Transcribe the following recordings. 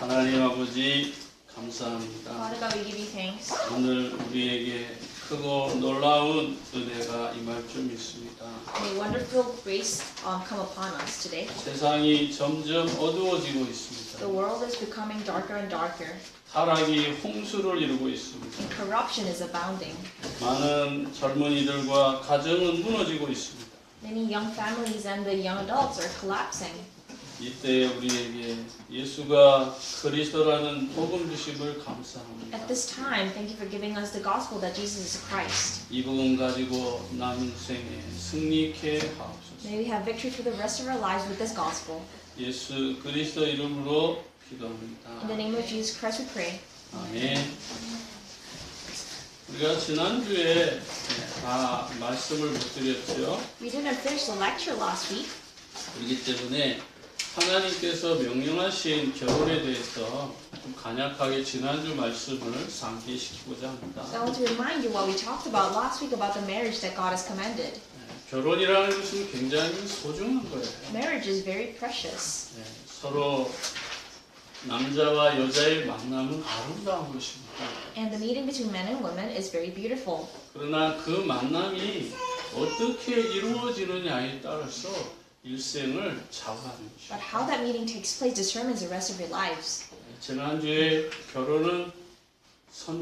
하나님 아버지 감사합니다. Father God, we give you thanks. 오늘 우리에게 크고 놀라운 은혜가 임할 줄 믿습니다. May wonderful grace come upon us today. 세상이 점점 어두워지고 있습니다. The world is becoming darker and darker, 타락이 홍수를 이루고 있습니다. and corruption is abounding. 많은 젊은이들과 가정은 무너지고 있습니다. Many young families and the young adults are collapsing. 이때 우리에게 예수가 그리스도라는 복음 주심을 감사합니다. At this time, thank you for giving us the gospel that Jesus is Christ. 이 복음 가지고 남 인생에 승리케 하옵소서. May we have victory for the rest of our lives with this gospel. 예수 그리스도 이름으로 기도합니다. In the name of Jesus Christ we pray. 아멘. 우리가 지난주에 다 말씀을 못 드렸죠. We didn't finish the lecture last week, 그렇기 때문에 하나님께서 명령하신 결혼에 대해서 좀 간략하게 지난주 말씀을 상기시키고자 합니다. so I want to remind you what we talked about last week about the marriage that God has commanded. 결혼이라는 것은 굉장히 소중한 거예요. Marriage is very precious. 서로 남자와 여자의 만남은 아름다운 것입니다. And the meeting between men and women is very beautiful. 그러나 그 만남이 어떻게 이루어지느냐에 따라서 일생을 좌우하는 것입니다. But how that meeting takes place determines the rest of your lives. 지난주에 결혼은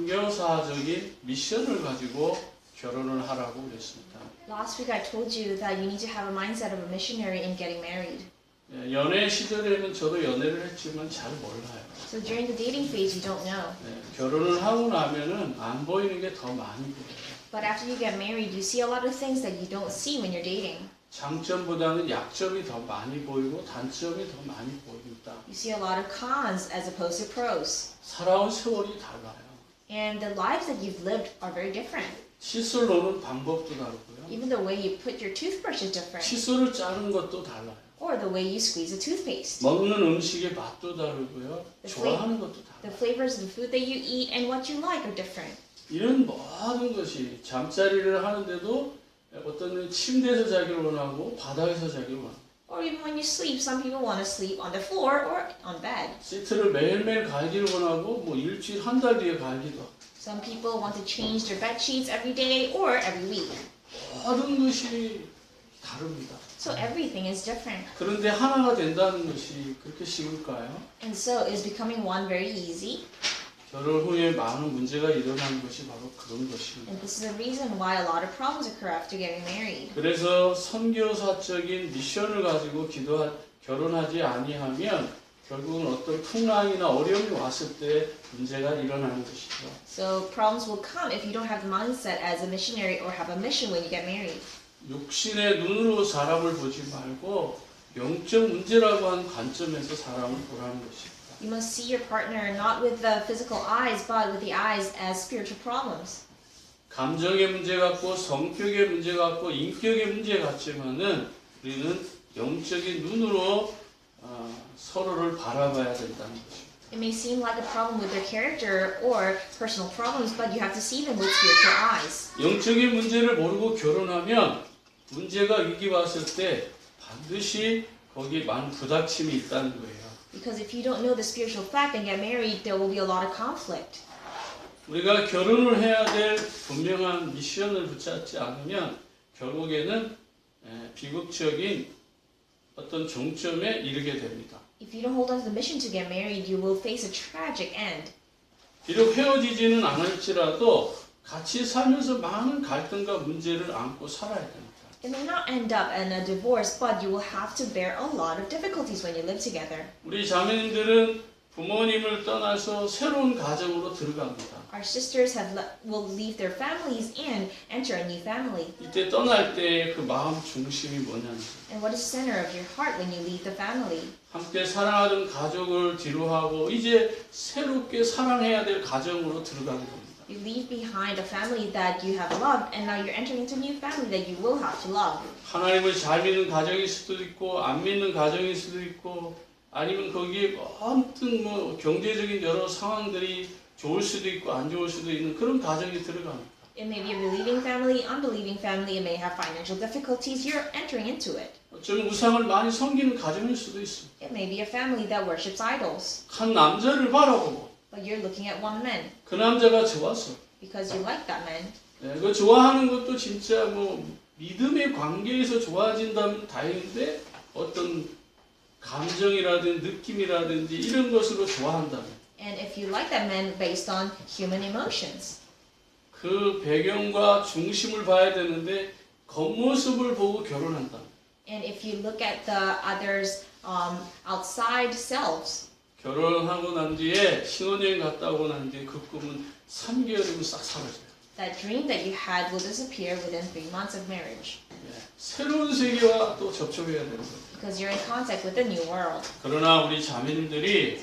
선교사적인 미션을 가지고 결혼을 하라고 그랬습니다. Last week I told you that you need to have a mindset of a missionary in getting married. 연애 시절에는 저도 연애를 했지만 잘 몰라요. So during the dating phase you don't know. 결혼을 하고 나면은 안 보이는 게 더 많이 보여요. But after you get married you see a lot of things that you don't see when you're dating. 장점보다는 약점이 더 많이 보이고 단점이 더 많이 보입니다. You see a lot of cons as opposed to pros. 살아온 세월이 달라요. And the lives that you've lived are very different. 칫솔 놓는 방법도 다르고요. Even the way you put your toothbrush is different. 칫솔을 자르는 것도 달라요. Or the way you squeeze a toothpaste. 먹는 음식의 맛도 다르고요. 좋아하는 것도 The 달라요. flavors of the food that you eat and what you like are different. 이런 모든 것이 잠자리를 하는데도 어떤 은 침대에서 자기를 원하고 바닥에서 자기를 원하고 Or even when you sleep, some people want to sleep on the floor or on bed. 시트를 매일매일 갈기를 원하고 뭐 일주일 한 달 뒤에 갈기도 하고 Some people want to change their bed sheets every day or every week. 모든 것이 다릅니다. So everything is different. 그런데 하나가 된다는 것이 그렇게 쉬울까요? And so is becoming one very easy? 결혼 후에 많은 문제가 일어나는 것이 바로 그런 것입니다. And this is the reason why a lot of problems occur after getting married. 그래서 선교사적인 미션을 가지고 결혼하지 아니하면 결국은 어떤 풍랑이나 어려움이 왔을 때 문제가 일어나는 것이죠. So problems will come if you don't have the mindset as a missionary or have a mission when you get married. 육신의 눈으로 사람을 보지 말고 영적 문제라고 하는 관점에서 사람을 보라는 것입니다. You must see your partner not with the physical eyes, but with the eyes as spiritual problems. 감정의 문제 같고 성격의 문제 같고 인격의 문제 같지만은 우리는 영적인 눈으로 서로를 바라봐야 된다는 것입니다. It may seem like a problem with their character or personal problems, but you have to see them with spiritual eyes. 영적인 문제를 모르고 결혼하면 문제가 위기 왔을 때 반드시 거기에 많은 부닥침이 있다는 거예요. Because if you don't know the spiritual fact and get married, there will be a lot of conflict. 우리가 결혼을 해야 될 분명한 미션을 붙잡지 않으면 결국에는 비극적인 어떤 종점에 이르게 됩니다. If you don't hold on to the mission to get married, you will face a tragic end. 비록 헤어지지는 않을지라도 같이 살면서 많은 갈등과 문제를 안고 살아야 됩니다. It may not end up in a divorce, but you will have to bear a lot of difficulties when you live together. 우리 자매님들은 부모님을 떠나서 새로운 가정으로 들어갑니다. Our sisters will leave their families and enter a new family. 이때 떠날 때 그 마음 중심이 뭐냐면 And what is the center of your heart when you leave the family? 함께 사랑하던 가족을 뒤로하고 이제 새롭게 사랑해야 될 가정으로 들어가는 겁니다. You leave behind a family that you have loved, and now you're entering into a new family that you will have to love. 하나님을 잘 믿는 가정일 수도 있고 안 믿는 가정일 수도 있고 아니면 거기에 아무튼 뭐 경제적인 여러 상황들이 좋을 수도 있고 안 좋을 수도 있는 그런 가정이 들어갑니다. It may be a believing family, unbelieving family. It may have financial difficulties. You're entering into it. 어쩌면 우상을 많이 섬기는 가정일 수도 있습니다. It may be a family that worships idols, 한 남자를 바라보고 but you're looking at one man 그 남자가 좋아서 because you like that man. 그 좋아하는 것도 진짜 뭐 믿음의 관계에서 좋아진다면 다행인데 어떤 감정이라든지 느낌이라든지 이런 것으로 좋아한다면 And if you like that man based on human emotions, 그 배경과 중심을 봐야 되는데 겉모습을 보고 결혼한다면 and if you look at the other's outside selves, 결혼하고 난 뒤에 신혼여행 갔다 오고 난 뒤에 그 꿈은 3개월이면 싹 사라져요. that dream that you had will disappear within 3 months of marriage 새로운 세계와 또 접촉해야 되는 거예요. because you're in contact with the new world. 그러나 우리 자매님들이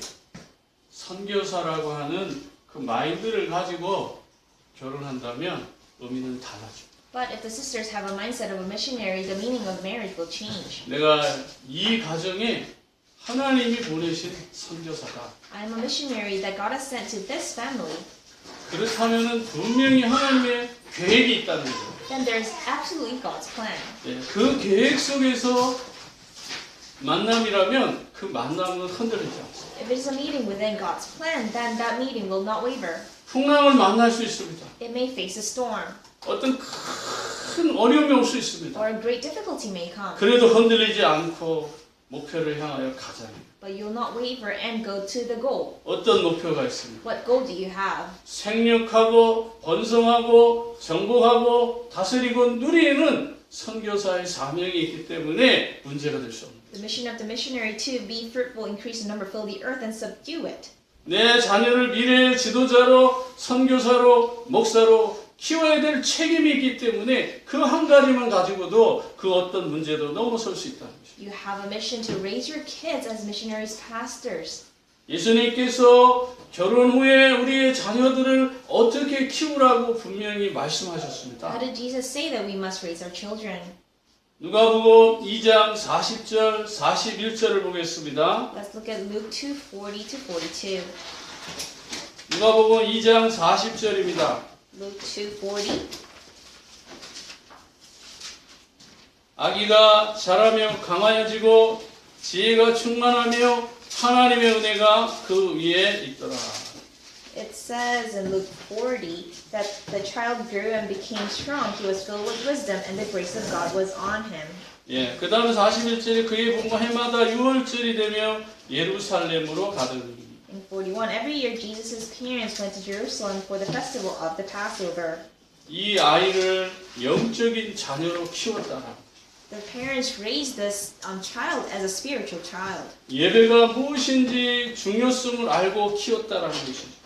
선교사라고 하는 그 마인드를 가지고 결혼한다면 의미는 달라져요. But if the sisters have a mindset of a missionary, the meaning of marriage will change. 내가 이 가정에 하나님이 보내신 선교사다. I am a missionary that God has sent to this family. 그렇다면은 분명히 하나님의 계획이 있다는 거예요. Then there's absolutely God's plan. 그 계획 속에서 만남이라면 그 만남은 흔들리지 않습니다. If it is a meeting within God's plan, then that meeting will not waver. 풍랑을 만날 수 있습니다. It may face a storm, 어떤 큰 어려움이 올 수 있습니다. or a great difficulty may come. 그래도 흔들리지 않고 목표를 향하여 가자니. But you'll not waver and go to the goal. 어떤 목표가 있습니까? What goal do you have? 생육하고 번성하고 정복하고 다스리고 누리는 선교사의 사명이 있기 때문에 문제가 될 수 없습니다. The mission of the missionary to be fruitful, increase in number, fill the earth, and subdue it. 내 자녀를 미래의 지도자로 선교사로 목사로 키워야 될 책임이 있기 때문에 그 한 가지만 가지고도 그 어떤 문제도 넘어설 수 있다는 것입니다. You have a mission to raise your kids as missionaries, pastors. 예수님께서 결혼 후에 우리의 자녀들을 어떻게 키우라고 분명히 말씀하셨습니다. How did Jesus say that we must raise our children? 누가복음 2장 40절 41절을 보겠습니다. Let's look at Luke 2:40 to 42. 누가복음 2장 40절입니다. Luke 2:40. 아기가 자라며 강하여지고 지혜가 충만하며 하나님의 은혜가 그 위에 있더라. It says in Luke 40 that the child grew and became strong. He was filled with wisdom, and the grace of God was on him. 예, 그 다음에 41절에 그의 부모가 해마다 6월절이 되며 예루살렘으로 가더니. In 41, every year Jesus' parents went to Jerusalem for the festival of the Passover. 이 아이를 영적인 자녀로 키웠다. The parents raised this child as a spiritual child. 예배가 무엇인지 중요성을 알고 키웠다라는 것이죠.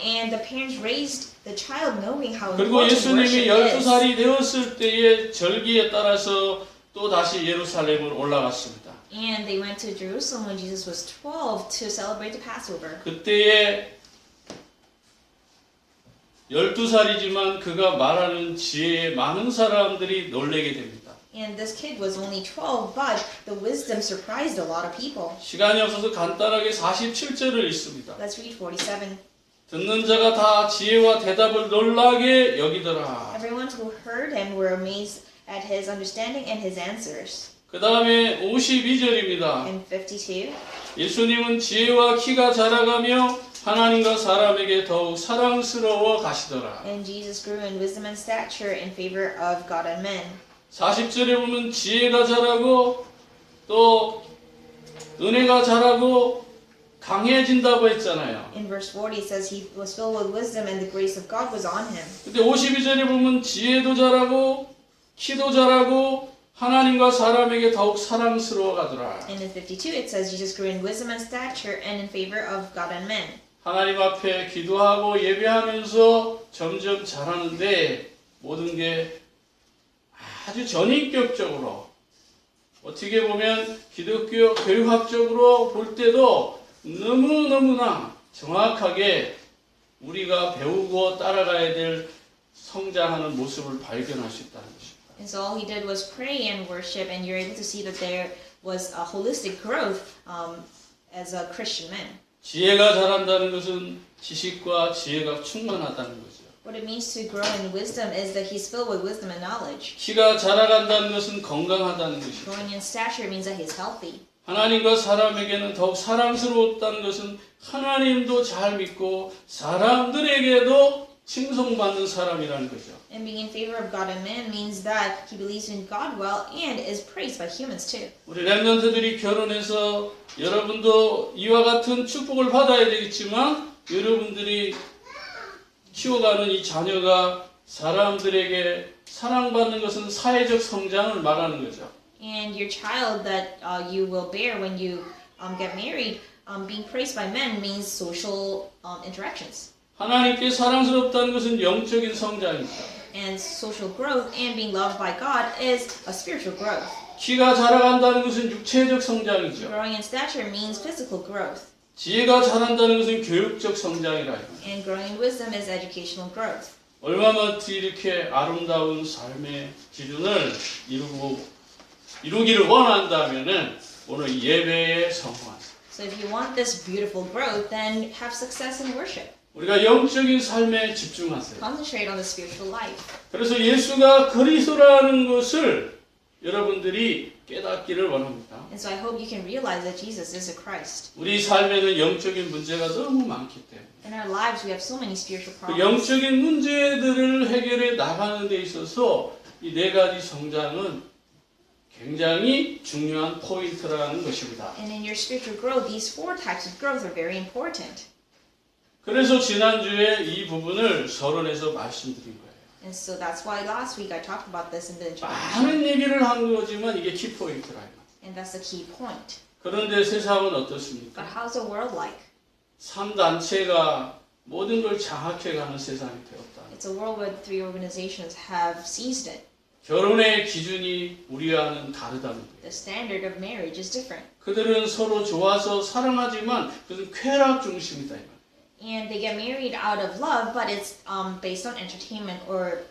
And the parents raised the child knowing how 그리고 important 예수님이 worship is. 12살이 되었을 때의 절기에 따라서 또 다시 예루살렘으로 올라갔습니다. And they went to Jerusalem when Jesus was 12 to celebrate the Passover. 그때에 12살이지만 그가 말하는 지혜에 많은 사람들이 놀라게 됩니다. And this kid was only 12, but the wisdom surprised a lot of people. 시간이 없어서 간단하게 47절을 읽습니다. Let's read 47. 듣는 자가 다 지혜와 대답을 놀라게 여기더라. Everyone who heard him were amazed at his understanding and his answers. 그 다음에 52절입니다. In 52, 예수님은 지혜와 키가 자라가며 하나님과 사람에게 더욱 사랑스러워 가시더라. and Jesus grew in wisdom and stature in favor of God and men. 40절에 보면 지혜가 자라고 또 은혜가 자라고 강해진다고 했잖아요. In verse 40 it says he was filled with wisdom and the grace of God was on him. 근데 52절에 보면 지혜도 자라고 키도 자라고 하나님과 사람에게 더욱 사랑스러워 가더라. And in 52 it says Jesus grew in wisdom and stature and in favor of God and men. 하나님 앞에 기도하고 예배하면서 점점 자라는데 모든 게 아주 전인격적으로 어떻게 보면 기독교 교육학적으로 볼 때도 너무너무나 정확하게 우리가 배우고 따라가야 될 성장하는 모습을 발견할 수 있다는 것입니다. And so all he did was pray and worship, and you're able to see that there was a holistic growth as a Christian man. 지혜가 자란다는 것은 지식과 지혜가 충만하다는 거죠. What it means to grow in wisdom is that he's filled with wisdom and knowledge. 키가 자라간다는 것은 건강하다는 것이죠. Growing in stature means that he's healthy. 하나님과 사람에게는 더욱 사랑스러웠다는 것은 하나님도 잘 믿고 사람들에게도 칭송받는 사람이라는 거죠. And being in favor of God and man means that he believes in God well and is praised by humans too. 우리 렘넌트들이 결혼해서 여러분도 이와 같은 축복을 받아야 되겠지만 여러분들이 키워가는 이 자녀가 사람들에게 사랑받는 것은 사회적 성장을 말하는 거죠. And your child that you will bear when you get married, being praised by men means social interactions. 하나님께 사랑스럽다는 것은 영적인 성장이죠. And social growth and being loved by God is a spiritual growth. 키가 자라간다는 것은 육체적 성장이죠. Growing in stature means physical growth. 지혜가 자란다는 것은 교육적 성장이라요. And growing in wisdom is educational growth. 얼마나 이렇게 아름다운 삶의 기준을 이루기를 원한다면은 오늘 예배에 성공하세요. So if you want this beautiful growth, then have success in worship. 우리가 영적인 삶에 집중하세요. Concentrate on the spiritual life. 그래서 예수가 그리스도라는 것을 여러분들이 깨닫기를 원합니다. And so I hope you can realize that Jesus is a Christ. 우리 삶에는 영적인 문제가 너무 많기 때문에 In our lives, we have so many spiritual 그 problems. 영적인 문제들을 해결해 나가는 데 있어서 이 네 가지 성장은 굉장히 중요한 포인트라는 것입니다. And in your spiritual growth, these four types of growth are very important. 그래서 지난주에 이 부분을 서론에서 말씀드린 거예요. And so that's why last week I talked about this in the introduction. 많은 얘기를 한 거지만 이게 키포인트라요. And that's the key point. 그런데 세상은 But 어떻습니까? how's the world like? 3단체가 모든 걸 장악해가는 세상이 되었다. It's a world where three organizations have seized it. 결혼의 기준이 우리와는 다르다는 거예요. The standard of marriage is different. 그들은 서로 좋아서 사랑하지만 그것은 쾌락 중심이다. 이 말이에요. And they get married out of love, but it's based on entertainment or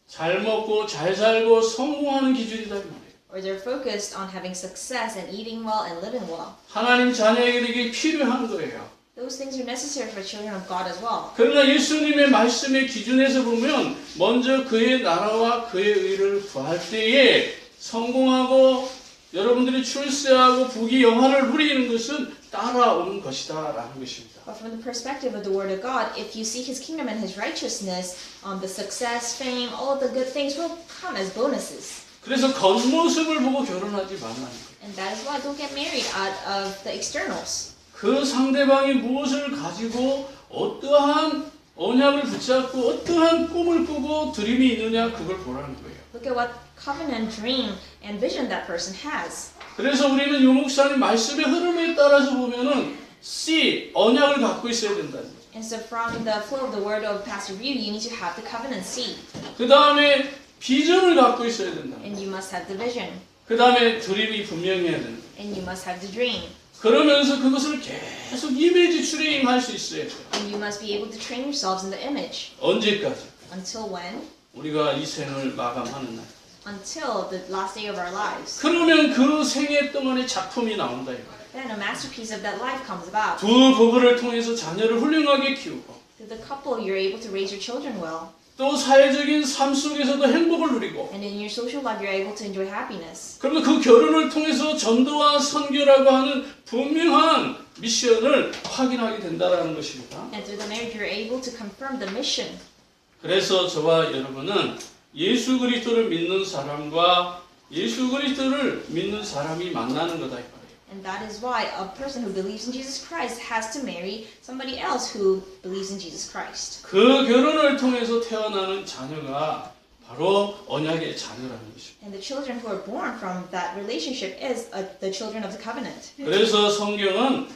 잘 먹고 잘 살고 성공하는 기준이다. 이 말이에요. they're focused on having success and eating well and living well. 하나님 자녀에게 이게 필요한 거예요. Those things are necessary for children of God as well. 그러나 예수님의 말씀의 기준에서 보면 먼저 그의 나라와 그의 의를 구할 때에 성공하고 여러분들이 출세하고 부귀 영화를 누리는 것은 따라오는 것이다 라는 것입니다. But from the perspective of the Word of God, if you seek His kingdom and His righteousness, the success, fame, all of the good things will come as bonuses. 그래서 겉모습을 보고 결혼하지 말라는 거예요. And that is why don't get married out of the externals. 그 상대방이 무엇을 가지고 어떠한 언약을 붙잡고 어떠한 꿈을 꾸고 드림이 있느냐 그걸 보라는 거예요. Look at what covenant, dream, and vision that person has. 그래서 우리는 유 목사님 말씀의 흐름에 따라서 보면은 C, 언약을 갖고 있어야 된다는 거예요. And so from the flow of the word of Pastor View, you need to have the covenant seed. 그 다음에 비전을 갖고 있어야 된다. And you must have the vision. 그 다음에 드림이 분명해야 된다. And you must have the dream. 그러면서 그것을 계속 이미지 트레이닝 할 수 있어야 돼요. And you must be able to train yourselves in the image. 언제까지? Until when? 우리가 이 생을 마감하는 날. Until the last day of our lives. 그러면 그 생애 동안에 작품이 나온다 이거예요. Then a masterpiece of that life comes about. 두 부부를 통해서 자녀를 훌륭하게 키우고 Through the couple, you're able to raise your children well. 또 사회적인 삶 속에서도 행복을 누리고 And in your social life, you're able to enjoy happiness. 그러면 그 결혼을 통해서 전도와 선교라고 하는 분명한 미션을 확인하게 된다는 것입니다. And through the marriage, you're able to confirm the mission. 그래서 저와 여러분은 예수 그리스도를 믿는 사람과 예수 그리스도를 믿는 사람이 만나는 거다 이 말이에요. And that is why a person who believes in Jesus Christ has to marry somebody else who believes in Jesus Christ. 그 결혼을 통해서 태어나는 자녀가 바로 언약의 자녀라는 것입니다. And the children who are born from that relationship is the children of the covenant. 그래서 성경은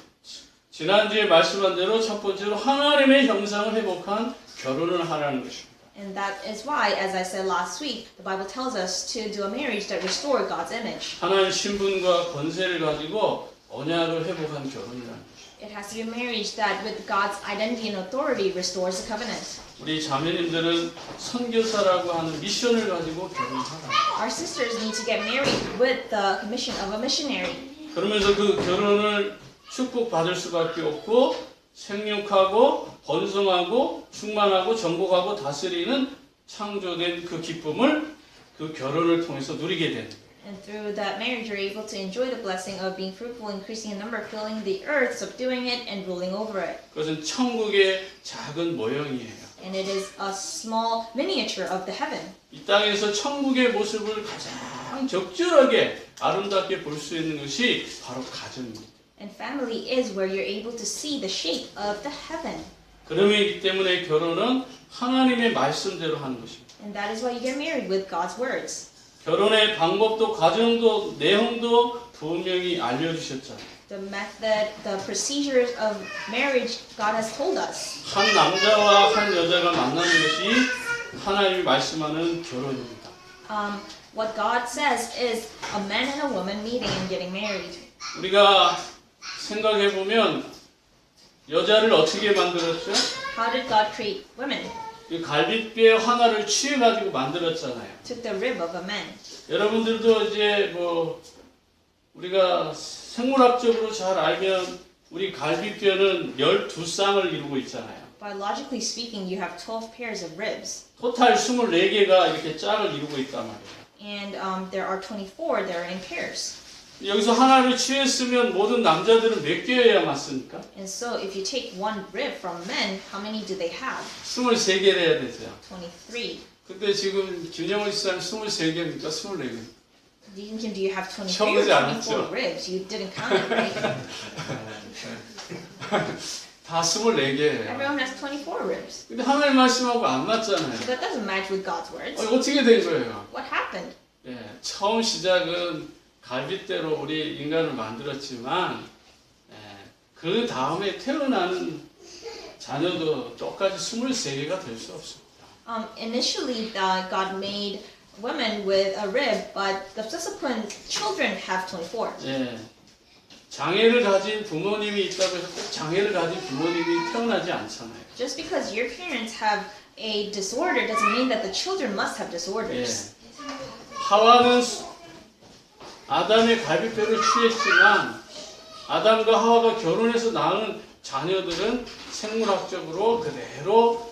지난주에 말씀한 대로 첫 번째로 하나님의 형상을 회복한 결혼을 하라는 것입니다. And that is why, as I said last week, the Bible tells us to do a marriage that restores God's image. 하나님 신분과 권세를 가지고 언약을 회복한 결혼이라는 것입니다. It has to be a marriage that, with God's identity and authority, restores the covenant. 우리 자매님들은 선교사라고 하는 미션을 가지고 결혼하라. Our sisters need to get married with the mission of a missionary. 그러면서 그 결혼을 축복받을 수밖에 없고 생육하고 번성하고 충만하고 정복하고 다스리는 창조된 그 기쁨을 그 결혼을 통해서 누리게 되는 거예요. And through that marriage, you're able to enjoy the blessing of being fruitful, increasing in number, filling the earth, subduing it, and ruling over it. 그것은 천국의 작은 모형이에요. And it is a small miniature of the heaven. 이 땅에서 천국의 모습을 가장 적절하게 아름답게 볼 수 있는 것이 바로 가정입니다. And family is where you're able to see the shape of the heaven. 그러기 때문에 결혼은 하나님의 말씀대로 하는 것입니다. And that is why you get married with God's words. 결혼의 방법도 과정도 내용도 분명히 알려주셨잖아요. The method, the procedures of marriage, God has told us. 한 남자와 한 여자가 만나는 것이 하나님이 말씀하는 결혼입니다. What God says is a man and a woman meeting and getting married. 우리가 생각해 보면 여자를 어떻게 만들었죠? How did God create women? 이 갈빗뼈 하나를 취해 가지고 만들었잖아요. Took the rib of a man. 여러분들도 이제 뭐 우리가 생물학적으로 잘 알면 우리 갈비뼈는 12쌍을 이루고 있잖아요. Biologically speaking, you have 12 pairs of ribs. 토탈 24개가 이렇게 짝을 이루고 있단 말이에요. And there are 24 that are in pairs. 여기서 하나를 취했으면 모든 남자들은 몇 개여야 맞습니까? And so if you take one rib from men, how many do they have? 23개를 해야 되죠. 23. 근데 지금 준영을 씨는 23개입니까? 24개? Deacon, do you have 23 or 쳐보지 24 않았죠? ribs? You didn't count it, right? 다 24개예요. Everyone has 24 ribs. 근데 하나님 말씀하고 안 맞잖아요. So that doesn't match with God's words. 어떻게 된 거예요? What happened? 예, 처음 시작은 갈빗대로 우리 인간을 만들었지만 그 다음에 태어나는 자녀도 똑같이 23개가 될 수 없습니다. Initially, God made women with a rib, but the subsequent children have 24. 예, 장애를 가진 부모님이 있다고 해서 꼭 장애를 가진 부모님이 태어나지 않잖아요. Just because your parents have a disorder doesn't mean that the children must have 예, disorders. 하와는 아담의 갈빗뼈를 취했지만 아담과 하와가 결혼해서 낳은 자녀들은 생물학적으로 그대로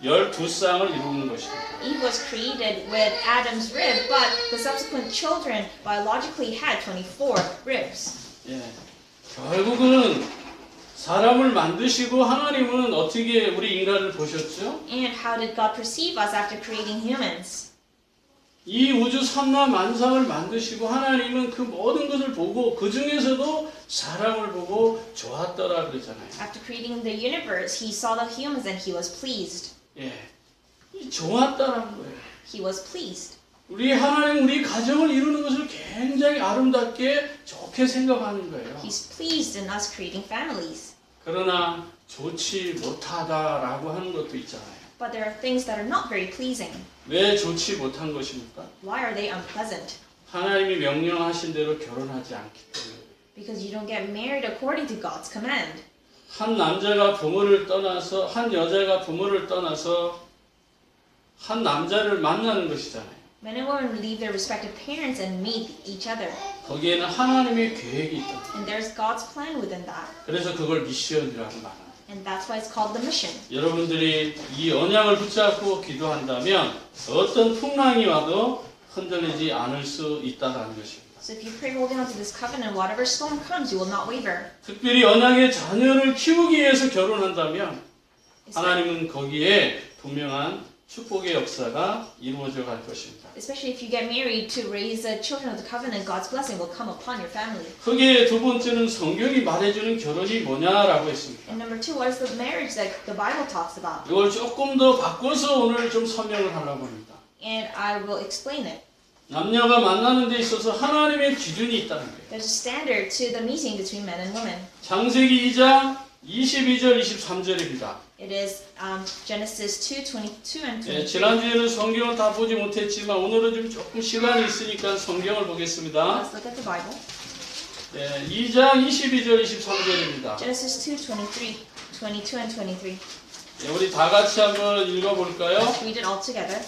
12쌍을 이루는 것입니다. Eve was created with Adam's rib, but the subsequent children biologically had 24 ribs. 예, 결국은 사람을 만드시고 하나님은 어떻게 우리 인간을 보셨죠? And how did God perceive us after creating humans? 이 우주 삼라 만상을 만드시고 하나님은 그 모든 것을 보고 그 중에서도 사람을 보고 좋았더라 그러잖아요. After creating the universe, he saw the humans and he was pleased. 예, 이 좋았다라는 거예요. He was pleased. 우리 하나님 우리 가정을 이루는 것을 굉장히 아름답게 좋게 생각하는 거예요. He's pleased in us creating families. 그러나 좋지 못하다라고 하는 것도 있잖아요. But there are things that are not very pleasing. 왜 좋지 못한 것입니까? Why are they unpleasant? 하나님이 명령하신 대로 결혼하지 않기 때문에. Because you don't get married according to God's command. 한 남자가 부모를 떠나서 한 여자가 부모를 떠나서 한 남자를 만나는 것이잖아요. Men and women leave their respective parents and meet each other. 거기에는 하나님의 계획이 있다. And there's God's plan within that. 그래서 그걸 미션이라고 말합니다. And that's why it's called the mission. 여러분들이 이 언약을 붙잡고 기도한다면 어떤 풍랑이 와도 흔들리지 않을 수 있다는 것입니다. So if you pray holding on to this covenant, whatever storm comes, you will not waver. 특별히 언약의 자녀를 키우기 위해서 결혼한다면 하나님은 거기에 분명한 축복의 역사가 이루어져 갈 것입니다. Especially if you get married to raise the children of the covenant, God's blessing will come upon your family. 거기에 두 번째는 성경이 말해주는 결혼이 뭐냐라고 했습니다. And number two, what is the marriage that the Bible talks about? 이걸 조금 더 바꿔서 오늘 좀 설명을 하려고 합니다. And I will explain it. 남녀가 만나는 데 있어서 하나님의 기준이 있다는 거예요. There's a standard to the meeting between men and women. 창세기 2장 22절 23절입니다. It is Genesis 2:22 and 23. 네, 지난주에는 성경을 다 보지 못했지만 오늘은 좀 조금 시간이 있으니까 성경을 보겠습니다. Let's look at the Bible. 네, 2장 22절 23절입니다. Genesis 2:22 and 23. 네, 우리 다 같이 한번 읽어볼까요? Let's read it all together.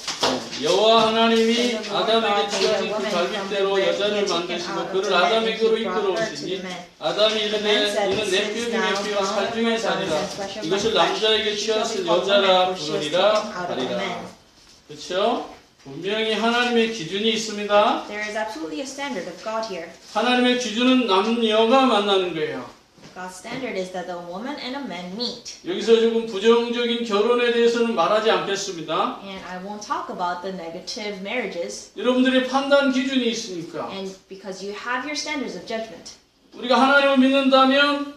여호와 하나님이 아담에게 주어진 그 갈빗대로 여자를 만드시고 그를 아담에게로 이끌어오시니 아담이 이르되 이는 내 뼈중에 뼈와 살 중에 살이라 이것을 남자에게 취하신 여자라 부르리라 하리라. 그렇죠? 분명히 하나님의 기준이 있습니다. There is absolutely a standard of God here. 하나님의 기준은 남녀가 만나는 거예요. God's standard is that the woman and a man meet. 여기서 조금 부정적인 결혼에 대해서는 말하지 않겠습니다. And I won't talk about the negative marriages. 여러분들의 판단 기준이 있으니까. And because you have your standards of judgment. 우리가 하나님을 믿는다면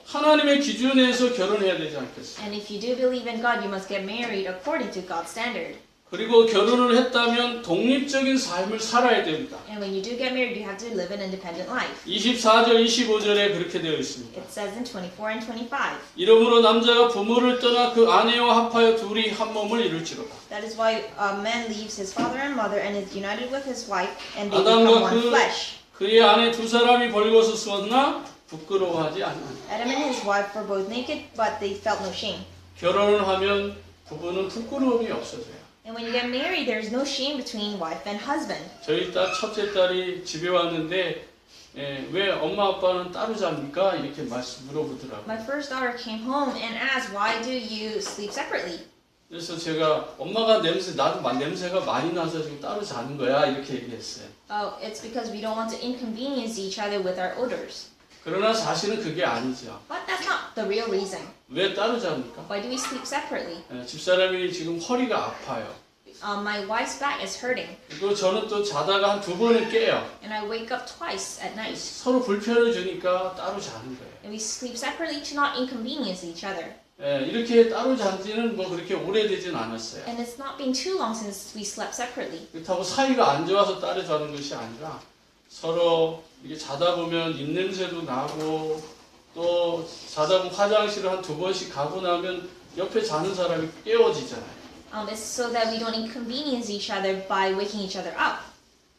하나님의 기준에서 결혼해야 되지 않겠어요? And if you do believe in God, you must get married according to God's standard. 그리고 결혼을 했다면 독립적인 삶을 살아야 됩니다. And when you do get married, you have to live an independent life. 24절, 25절에 그렇게 되어 있습니다. It says in 24 and 25. 이러므로 남자가 부모를 떠나 그 아내와 합하여 둘이 한 몸을 이룰지로다. That is why a man leaves his father and mother and is united with his wife, and they become one flesh. 그의 아내 두 사람이 벌거벗었으나 부끄러워하지 않았다. Adam and his wife were both naked, but they felt no shame. 결혼을 하면 부부는 부끄러움이 없어져요. And when you get married, there is no shame between wife and husband. 저희 첫째 딸이 집에 왔는데 왜 엄마 아빠는 따로 잡니까? 이렇게 물어보더라고요. My first daughter came home and asked, "Why do you sleep separately?" 그래서 제가 엄마가 나도 냄새가 많이 나서 지금 따로 자는 거야 이렇게 얘기했어요. Oh, it's because we don't want to inconvenience each other with our odors. 그러나 사실은 그게 아니죠. But that's not the real reason. 왜 따로 잡니까? Why do we sleep separately? 집사람이 지금 허리가 아파요. My wife's back is hurting, 그리고 저는 또 자다가 한 두 번은 깨요. and I wake up twice at night. 서로 불편을 주니까 따로 자는 거예요. And we sleep separately to not inconvenience each other. 이렇게 따로 잔지는 뭐 그렇게 오래되진 않았어요. And it's not been too long since we slept separately. 그렇다고 사이가 안 좋아서 따로 자는 것이 아니라 서로 이렇게 자다 보면 입냄새도 나고 또 자다 보면 화장실을 한 두 번씩 가고 나면 옆에 자는 사람이 깨워지잖아요. It's so that we don't inconvenience each other by waking each other up.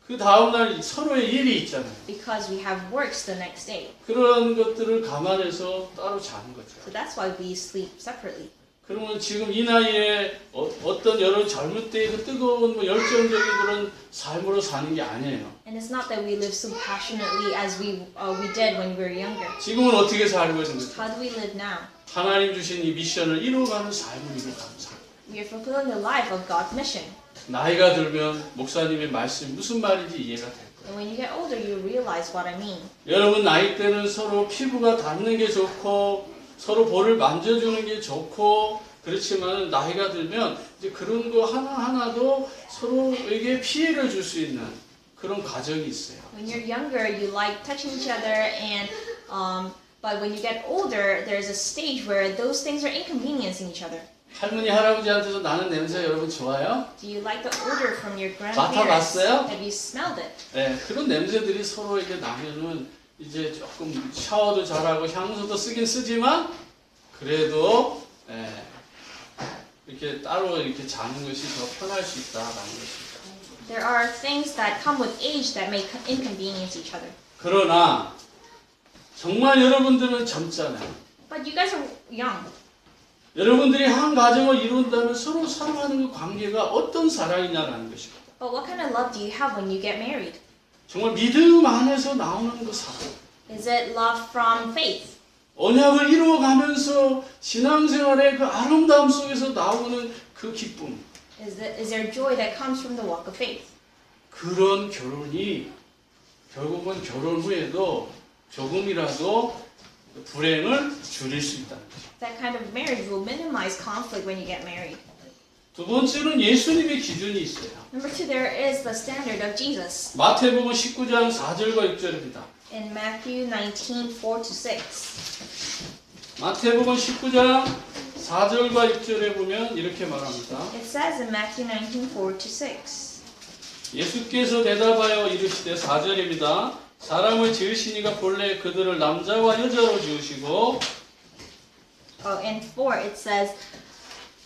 그 다음날 서로의 일이 있잖아요. Because we have works the next day. 그런 것들을 감안해서 따로 자는 거죠. So that's why we sleep separately. 그러면 지금 이 나이에 어떤 여러 젊을 때의 그 뜨거운 열정적인 그런 삶으로 사는 게 아니에요. And it's not that we live so passionately as we did when we were younger. 지금은 어떻게 살고 있는 거죠? How do we live now? 하나님 주신 이 미션을 이루어가는 삶을 이루어가는 삶. We are fulfilling the life of God's mission. 나이가 들면 목사님의 말씀이 무슨 말인지 이해가 될 거예요. And when you get older, you realize what I mean. 여러분 나이 때는 서로 피부가 닿는 게 좋고 서로 볼을 만져주는 게 좋고 그렇지만 나이가 들면 이제 그런 거 하나하나도 서로에게 피해를 줄 수 있는 그런 과정이 있어요. When you're younger, you like touching each other, and but when you get older, there's a stage where those things are inconveniencing each other. 할머니 할아버지한테서 나는 냄새 여러분 좋아요? Do you like the odor from your grandparents? 맡아봤어요? Have you smelled it? 네, 그런 냄새들이 서로에게 나면은 이제 조금 샤워도 잘하고 향수도 쓰긴 쓰지만 그래도 이렇게 따로 이렇게 자는 것이 더 편할 수 있다라는 것입니다. There are things that come with age that may inconvenience each other. 그러나 정말 여러분들은 젊잖아요. But you guys are young. 여러분들이 한 가정을 이룬다면 서로 사랑하는 그 관계가 어떤 사랑이냐라는 것입니다. But what kind of love do you have when you get married? 정말 믿음 안에서 나오는 그 사랑. Is it love from faith? 언약을 이루어가면서 신앙생활의 그 아름다움 속에서 나오는 그 기쁨. Is there joy that comes from the walk of faith? 그런 결혼이 결국은 결혼 후에도 조금이라도 불행을 줄일 수 있다는 거죠. That kind of marriage will minimize conflict when you get married. 두 번째는 예수님의 기준이 있어요. Number two, there is the standard of Jesus. 마태복음 19장 4절과 6절입니다. In Matthew 19:4-6. 마태복음 19장 4절과 6절에 보면 이렇게 말합니다. It says in Matthew 19:4-6. 예수께서 대답하여 이르시되 4절입니다. 사람을 지으시니가 본래 그들을 남자와 여자로 지으시고 In 4 it says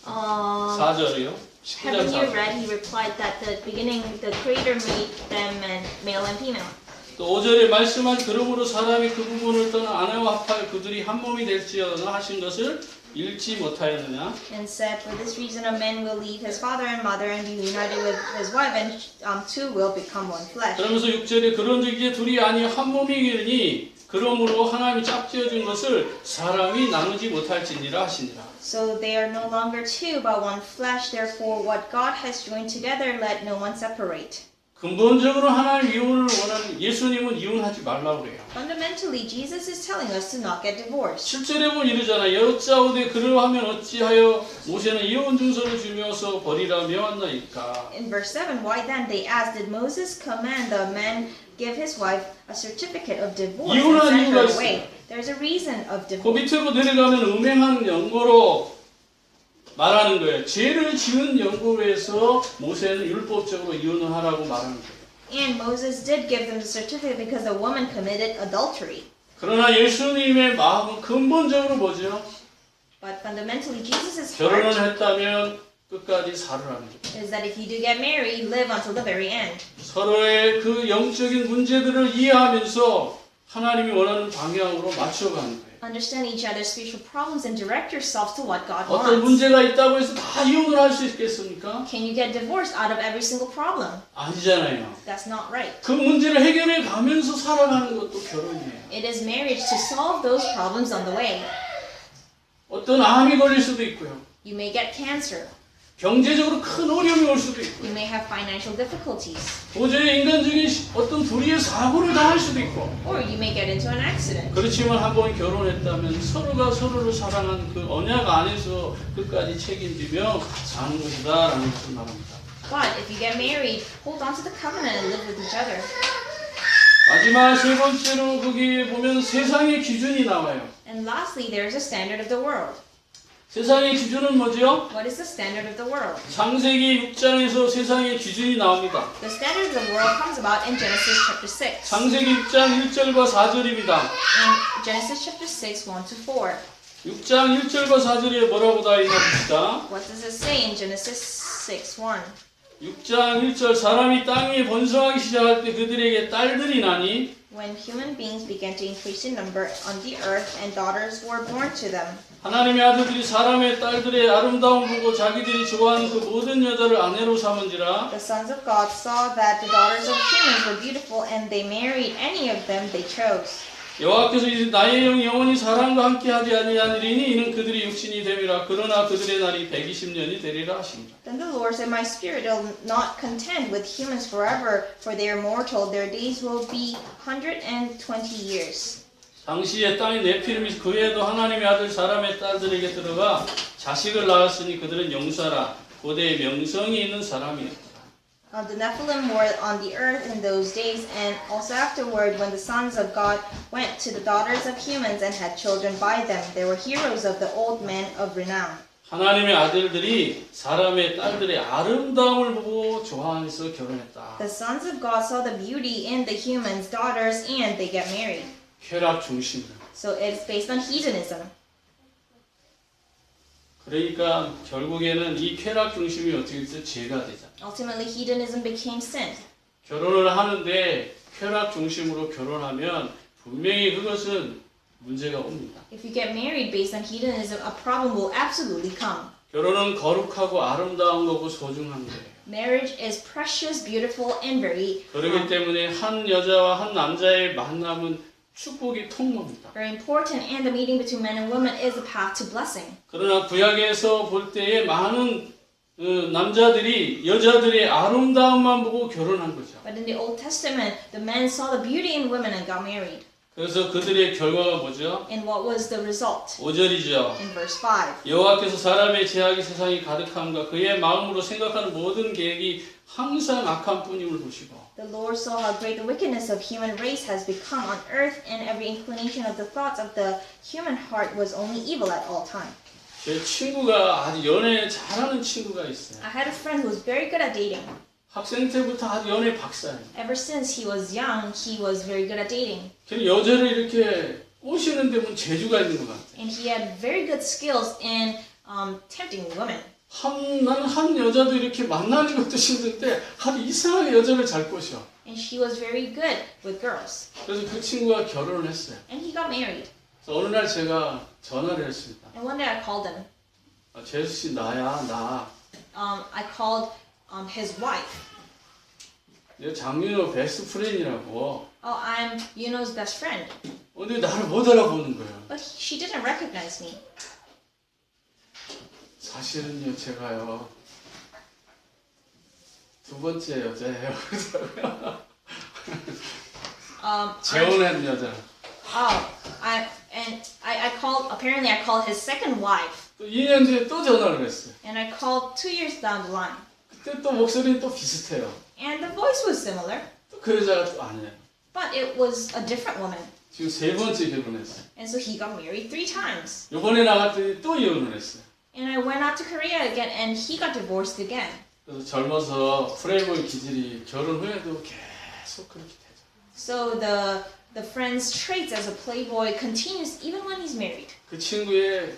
4절이요. 19장 Haven't you 4절. read? He replied that the beginning the Creator made them male and female. 또 5절에 말씀한 그러므로 사람이 그 부분을 떠나 아내와 합하여 그들이 한 몸이 될지어다 하신 것을 잃지 못하였느냐? and said, For this reason a man will leave his father and mother and be united with his wife, and two will become one flesh. 그러면서 6절에 그런즉 이제 둘이 아니 한 몸이니 그러므로 하나님이 짝지어준 것을 사람이 나누지 못할지니라 하시니라. So they are no longer two, but one flesh. Therefore, what God has joined together, let no one separate. 근본적으로 하나님 이혼을 원하는 예수님은 이혼하지 말라고 그래요. Fundamentally, Jesus is telling us to not get divorced. 7절에 보면 이러잖아. 여짜오되 그러하면 어찌하여 모세는 이혼 증서를 주면서 버리라 명한나이까. In verse 7, why then, they asked, did Moses command the man give his wife a certificate of divorce and 이혼한 send her 이유가 away? There's a reason of 그 divorce. 밑으로 내려가면 음행한 연고로 말하는 거예요. 죄를 지은 연고에서 모세는 율법적으로 이혼을 하라고 말하는 거예요. And Moses did give them the certificate because the woman committed adultery. 그러나 예수님의 마음은 근본적으로 뭐죠? But fundamentally, Jesus' 결혼을 heart 했다면 끝까지 살으라는 거예요. is that if you do get married, live until the very end. 서로의 그 영적인 문제들을 이해하면서 하나님이 원하는 방향으로 맞춰가는 거예요. Understand each other's spiritual problems and direct yourselves to what God 어떤 wants. 문제가 있다고 해서 다 이혼을 할 수 있겠습니까? Can you get divorced out of every single problem? 아니잖아요. That's not right. 그 문제를 해결해 가면서 살아가는 것도 결혼이에요. It is marriage to solve those problems on the way. 어떤 암이 걸릴 수도 있고요. You may get cancer. 경제적으로 큰 어려움이 올 수도 있고, You may have financial difficulties. 도저히 인간적인 어떤 불의의 사고를 당할 수도 있고. Or you may get into an accident. 그렇지만 한번 결혼했다면 서로가 서로를 사랑하는 그 언약 안에서 끝까지 책임지며 사는 것이다라는 것을 말합니다. But if you get married, hold on to the covenant and live with each other. 마지막 세 번째로 거기 보면 세상의 기준이 나와요. And lastly, there is a standard of the world. 세상의 기준은 뭐죠? What is the standard of the world? 창세기 6장에서 세상의 기준이 나옵니다. The standard of the world comes about in Genesis chapter 6. 창세기 6장 1절과 4절입니다. In Genesis chapter 6, 1 to 4. 6장 1절과 4절에 뭐라고 다 있나 봅시다. What does it say in Genesis 6, 1? 6장 1절 사람이 땅 위에 번성하기 시작할 때 그들에게 딸들이 나니 When human beings began to increase in number on the earth and daughters were born to them. 하나님의 아들들이 사람의 딸들의 아름다움 보고 자기들이 좋아하는 그 모든 여자를 아내로 삼은지라 The sons of God saw that the daughters of humans were beautiful and they married any of them they chose. 여호와께서 이르시되 나의 영 영원히 사람과 함께하지 아니하리니 이는 그들이 육신이 됨이라 그러나 그들의 날이 120년이 되리라 하십니다. Then the Lord said, My spirit will not contend with humans forever, for they are mortal. Their days will be 120 years. 당시에 땅에 네피림이 그 외에도 하나님의 아들 사람의 딸들에게 들어가 자식을 낳았으니 그들은 영사라 고대의 명성이 있는 사람이었다. The Nephilim were on the earth in those days, and also afterward, when the sons of God went to the daughters of humans and had children by them, they were heroes of the old men of renown. 하나님의 아들들이 사람의 딸들의 아름다움을 보고 좋아해서 결혼했다. The sons of God saw the beauty in the humans' daughters, and they get married. 쾌락 중심으로. So it's based on hedonism. 그러니까 결국에는 이 쾌락 중심이 어떻게 됐어요? 죄가 되잖아요. Ultimately, hedonism became sin. 결혼을 하는데 쾌락 중심으로 결혼하면 분명히 그것은 문제가 옵니다. If you get married based on hedonism, a problem will absolutely come. 결혼은 거룩하고 아름다운 거고 소중한 거예요. Marriage is precious, beautiful, and very 그렇기 때문에 한 여자와 한 남자의 만남은 축복이 통로입니다. very important, and the meeting between men and women is a path to blessing. 그러나 구약에서 볼 때에 많은 남자들이 여자들의 아름다움만 보고 결혼한 거죠. But in the Old Testament, the men saw the beauty in women and got married. 그래서 그들의 결과가 뭐죠? And what was the result? 5절이죠. In verse 5. 여호와께서 사람의 제약이 세상이 가득함과 그의 마음으로 생각하는 모든 계획이 항상 악한 뿐임을 보시고 The Lord saw how great the wickedness of human race has become on earth, and every inclination of the thoughts of the human heart was only evil at all time. 제 친구가 아주 연애 잘하는 친구가 있어요. I had a friend who was very good at dating. 학생 때부터 아주 연애 박사예요. Ever since he was young, he was very good at dating. 걔는 여자를 이렇게 꼬시는 데 보면 재주가 있는 것 같아요. And he had very good skills in tempting women. 나는 한 여자도 이렇게 만나는 것도 힘든데 아주 이상하게 여자를 잘 꼬셔. And she was very good with girls. 그래서 그 친구가 결혼을 했어요. And he got married. 그래서 어느 날 제가 전화를 했습니다. And one day I called him. 재수 씨 나야 나. I called his wife. 내가 장윤호 베스트 프렌이라고. Oh, I'm Yuno's best friend. 근데 나를 못 알아보는 거예요. But she didn't recognize me. 사실은요 제가요 두 번째 여자예요. 재혼한 여자. I called. Apparently, I called his second wife, 또 2년 뒤에 또 전화를 했어요. and I called 2 years down the line, 그때 또 목소리는 또 비슷해요. and the voice was similar, 또 그 여자가 또 아니에요. but it was a different woman. 지금 세 번째 결혼했어요. And so he got married 3 times. 이번에 나갔더니 또 이혼을 했어요. And I went out to Korea again, and he got divorced again. 그래서 젊어서 프레이보이 기질이 결혼 후에도 계속 그렇게 되죠. So the friend's traits as a playboy continues even when he's married. 그 친구의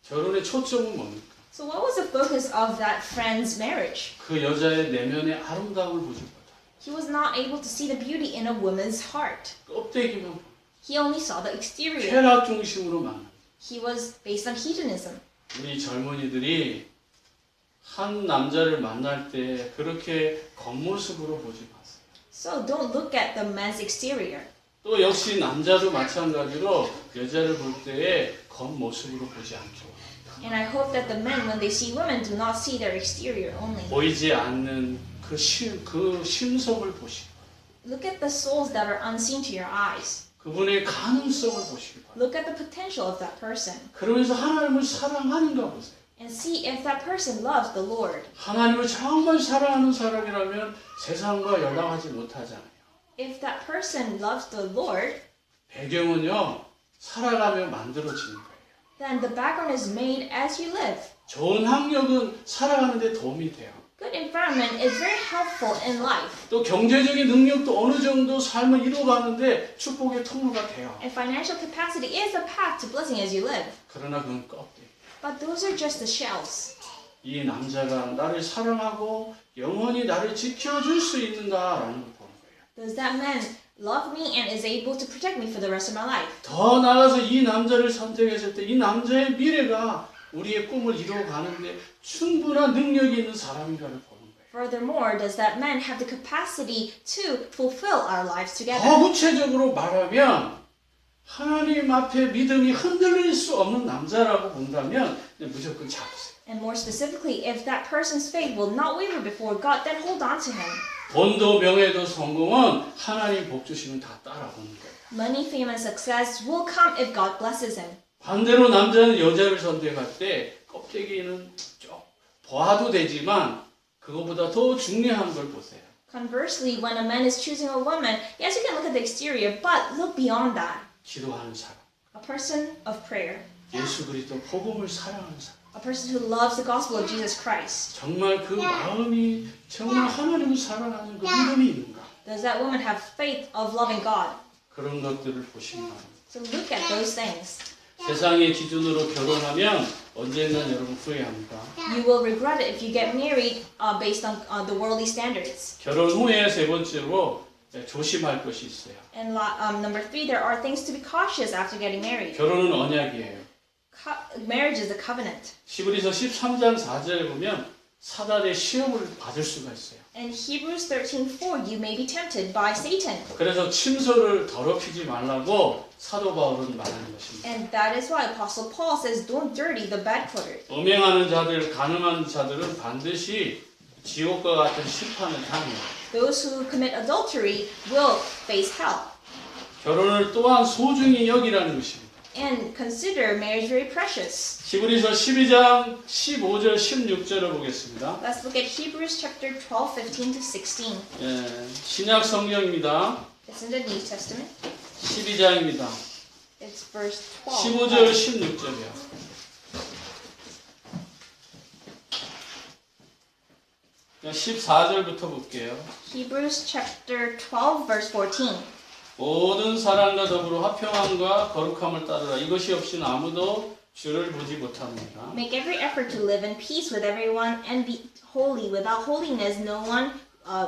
결혼의 초점은 뭡니까? So what was the focus of that friend's marriage? 그 여자의 내면의 아름다움을 보지 못하고 He was not able to see the beauty in a woman's heart. 껍데기만 He only saw the exterior. 쾌락 중심으로 만나. He was based on hedonism. 우리 젊은이들이 한 남자를 만날 때 그렇게 겉모습으로 보지 마세요. So don't look at the man's exterior. 또 역시 남자도 마찬가지로 여자를 볼 때에 겉모습으로 보지 않죠. And I hope that the men, when they see women, do not see their exterior only. 보이지 않는 그 심성을 보시기 바랍니다. Look at the souls that are unseen to your eyes. 그분의 가능성을 보시기 바랍니다. Look at the potential of that person. 그러면서 하나님을 사랑하는가 보세요. And see if that person loves the Lord. 하나님을 정말 사랑하는 사람이라면 세상과 연락하지 못하잖아요. If that person loves the Lord, 배경은요, 살아가며 만들어지는 거예요. then the background is made as you live. 좋은 학력은 살아가는 데 도움이 돼요. Good environment is very helpful in life. 또 경제적인 능력도 어느 정도 삶을 이루어가는데 축복의 통로가 돼요. And financial capacity is a path to blessing as you live. 그러나 그건 껍데기. But those are just the shells. 이 남자가 나를 사랑하고 영원히 나를 지켜줄 수 있는가라는 걸 보는 거예요. Does that man love me and is able to protect me for the rest of my life? 더 나아가서 이 남자를 선택했을 때 이 남자의 미래가 우리의 꿈을 이루어가는데 충분한 능력이 있는 사람인가를 보는 거예요. Furthermore, does that man have the capacity to fulfill our lives 더 together? 구체적으로 말하면 하나님 앞에 믿음이 흔들릴 수 없는 남자라고 본다면 무조건 잡으세요. And more specifically, if that person's faith will not waver before God, then hold on to him. 돈도 명예도 성공은 하나님 복 주시면 다 따라오는 거예요. Money, fame, and success will come if God blesses him. 반대로 남자는 여자를 선택할 때 껍데기는 좀 봐도 되지만 그것보다 더 중요한 걸 보세요. Conversely, when a man is choosing a woman, yes, you can look at the exterior, but look beyond that. 기도하는 사람, A person of prayer. 예수 그리스도 복음을 사랑하는 사람, A person who loves the gospel of Jesus Christ. 정말 그 마음이 정말 하나님을 사랑하는 그 믿음이 있는가? Does that woman have faith of loving God? 그런 것들을 보시기 바랍니다. So look at those things. 세상의 기준으로 결혼하면 언젠간 여러분 후회합니다. You will regret it if you get married based on the worldly standards. 결혼 후에 세 번째로 조심할 것이 있어요. And number 3, there are things to be cautious after getting married. 결혼은 언약이에요. Marriage is a covenant. 히브리서 13장 4절에 보면 사단의 시험을 받을 수가 있어요. In Hebrews 13:4, you may be tempted by Satan. 그래서 침소를 더럽히지 말라고 사도 바울은 말하는 것입니다. And that is why Apostle Paul says, don't dirty the bedquarters. 음행하는 자들, 간음하는 자들은 반드시 지옥과 같은 심판을 당해요. Those who commit adultery will face hell. 결혼을 또한 소중히 여기라는 것입니다. And consider marriage very precious. 히브리서 12장 15절 16절을 보겠습니다. Let's look at Hebrews chapter 12, 15 to 16. 신약 성경입니다. It's in the New Testament. 12장입니다. It's verse 15절 12. 16절이요. 14절부터 볼게요. Hebrews chapter 12, verse 14. 모든 사람과 더불어 화평함과 거룩함을 따르라. 이것이 없이는 아무도 주를 보지 못합니다. Make every effort to live in peace with everyone and be holy. Without holiness, no one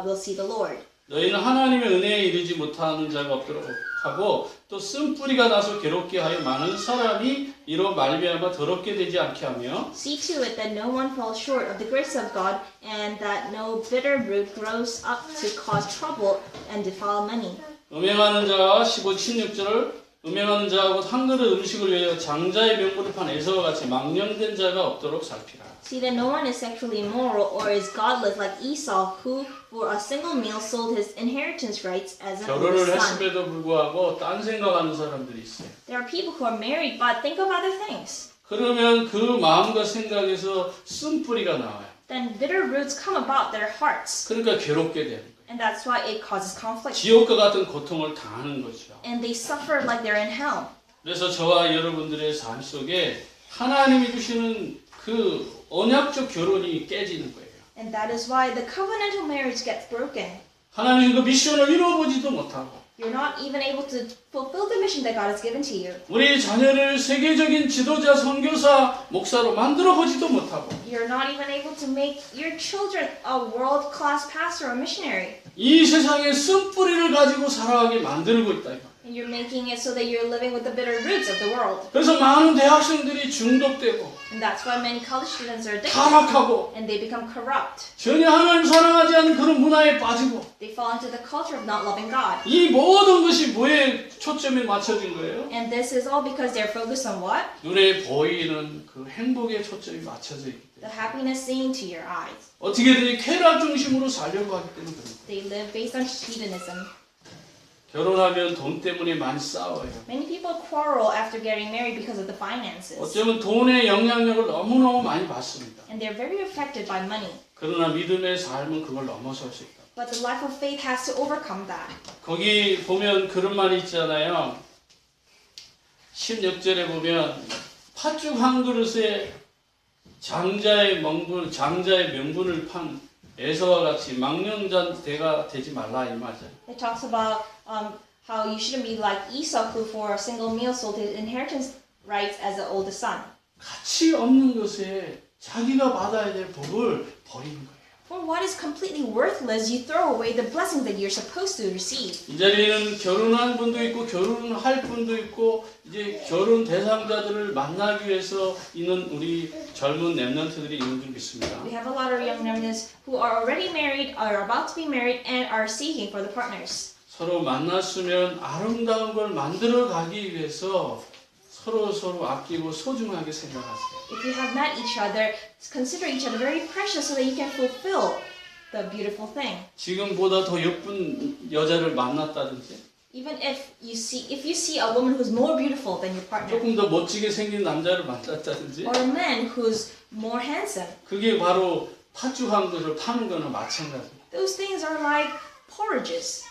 will see the Lord. 너희는 하나님의 은혜에 이르지 못하는 자가 없도록 하고 또 쓴뿌리가 나서 괴롭게 하여 많은 사람이 이로 말미암아 더럽게 되지 않게 하며 See to it that no one falls short of the grace of God, and that no bitter root grows up to cause trouble and defile many. 음행하는 자와 16절 음행하는 자하고 한 그릇 음식을 위하여 장자의 명분을 판 에서와 같이 망령된 자가 없도록 살피라. See that no one is sexually immoral or is godless like Esau, who for a single meal sold his inheritance rights as an 결혼을 older son. 했음에도 불구하고 딴 생각하는 사람들이 있어요. There are people who are married but think of other things. 그러면 그 마음과 생각에서 쓴뿌리가 나와요. Then bitter roots come about their hearts, 그러니까 괴롭게 되는 거예요. and that's why it causes conflict. 지옥과 같은 고통을 당하는 거죠. And they suffer like they're in hell. 그래서 저와 여러분들의 삶 속에 하나님이 주시는 그 언약적 결혼이 깨지는 거예요. And that is why the covenantal marriage gets broken. 하나님 그 미션을 이루어보지도 못하고 You're not even able to fulfill the mission that God has given to you. 우리 자녀를 세계적인 지도자, 선교사, 목사로 만들어보지도 못하고 You're not even able to make your children a world-class pastor or missionary. 이 세상에 쓴뿌리를 가지고 살아가게 만들고 있다. 이거. And you're making it so that you're living with the bitter roots of the world. 그래서 많은 대학생들이 중독되고 And that's why many college students are addicted. 타락하고 And they become corrupt. 전혀 하나님 사랑하지 않는 그런 문화에 빠지고 They fall into the culture of not loving God. 이 모든 것이 뭐에 초점이 맞춰진 거예요? And this is all because they're focused on what? 눈에 보이는 그 행복에 초점이 맞춰져 있기 The 때문에 happiness seen to your eyes. 어떻게든지 쾌락 중심으로 살려고 하기 때문에 그런 거예요. They live based on hedonism. 결혼하면 돈 때문에 많이 싸워요. Many people quarrel after getting married because of the finances. 어쩌면 돈의 영향력을 너무너무 많이 받습니다. And they're very affected by money. 그러나 믿음의 삶은 그걸 넘어설 수 있다. But the life of faith has to overcome that. 거기 보면 그런 말이 있잖아요. 16절에 보면 팥죽 한 그릇에 장자의 명분을 판 에서와 같이 망령자가 되지 말라 이 말이죠. It talks about how you shouldn't be like Esau, who for a single meal sold his inheritance rights as the oldest son. 가치 없는 것에 자기가 받아야 될 복을 버리는 거예요. For what is completely worthless, you throw away the blessings that you're supposed to receive. 이 자리에는 결혼한 분도 있고 결혼할 분도 있고 이제 결혼 대상자들을 만나기 위해서 있는 우리 젊은 랩런트들이 있는 줄 믿습니다. We have a lot of young remnants who are already married, are about to be married, and are seeking for the partners. 서로 만났으면 아름다운 걸 만들어 가기 위해서 서로 아끼고 소중하게 생각하세요. If you have met each other, consider each other very precious so that you can fulfill the beautiful thing. 지금보다 더 예쁜 여자를 만났다든지 Even if you see a woman who's more beautiful than your partner, 조금 더 멋지게 생긴 남자를 만났다든지 or a man who's more handsome, 그게 바로 팥죽 한 그릇을 파는 거나 마찬가지예요. those things are like porridges.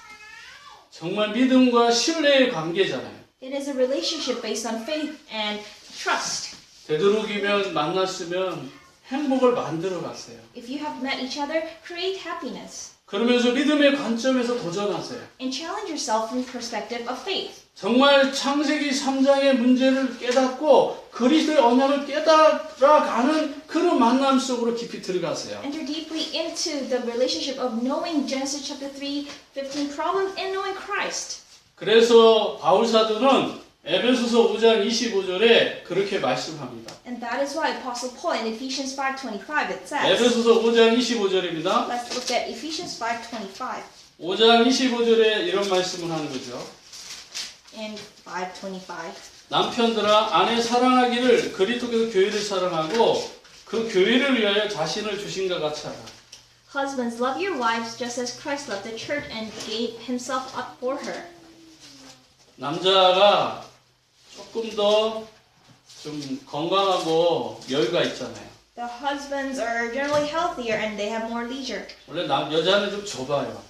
정말 믿음과 신뢰의 관계잖아요. It is a relationship based on faith and trust. 되도록이면 만났으면 행복을 만들어 갔어요. If you have met each other, create happiness 그러면서 믿음의 관점에서 도전하세요. and challenge yourself from the perspective of faith. 정말 창세기 3장의 문제를 깨닫고 그리스도의 언약을 깨달아가는 그런 만남 속으로 깊이 들어가세요. Enter deeply into the relationship of knowing Genesis chapter 3:15 problems and knowing Christ. 그래서 바울 사도는 에베소서 5장 25절에 그렇게 말씀합니다. And that is why Apostle Paul in Ephesians 5:25 it says. 에베소서 5장 25절입니다. Let's look at Ephesians 5:25. 5장 25절에 이런 말씀을 하는 거죠. In 5:25. 남편들아 아내 사랑하기를 그리스도께서 교회를 사랑하고 그 교회를 위하여 자신을 주신 것 같이 하라. Husbands, love your wives just as Christ loved the church and gave himself up for her. 남자가 조금 더 좀 건강하고 여유가 있잖아요. The husbands are generally healthier and they have more leisure. 원래 여자는 좀 좁아요.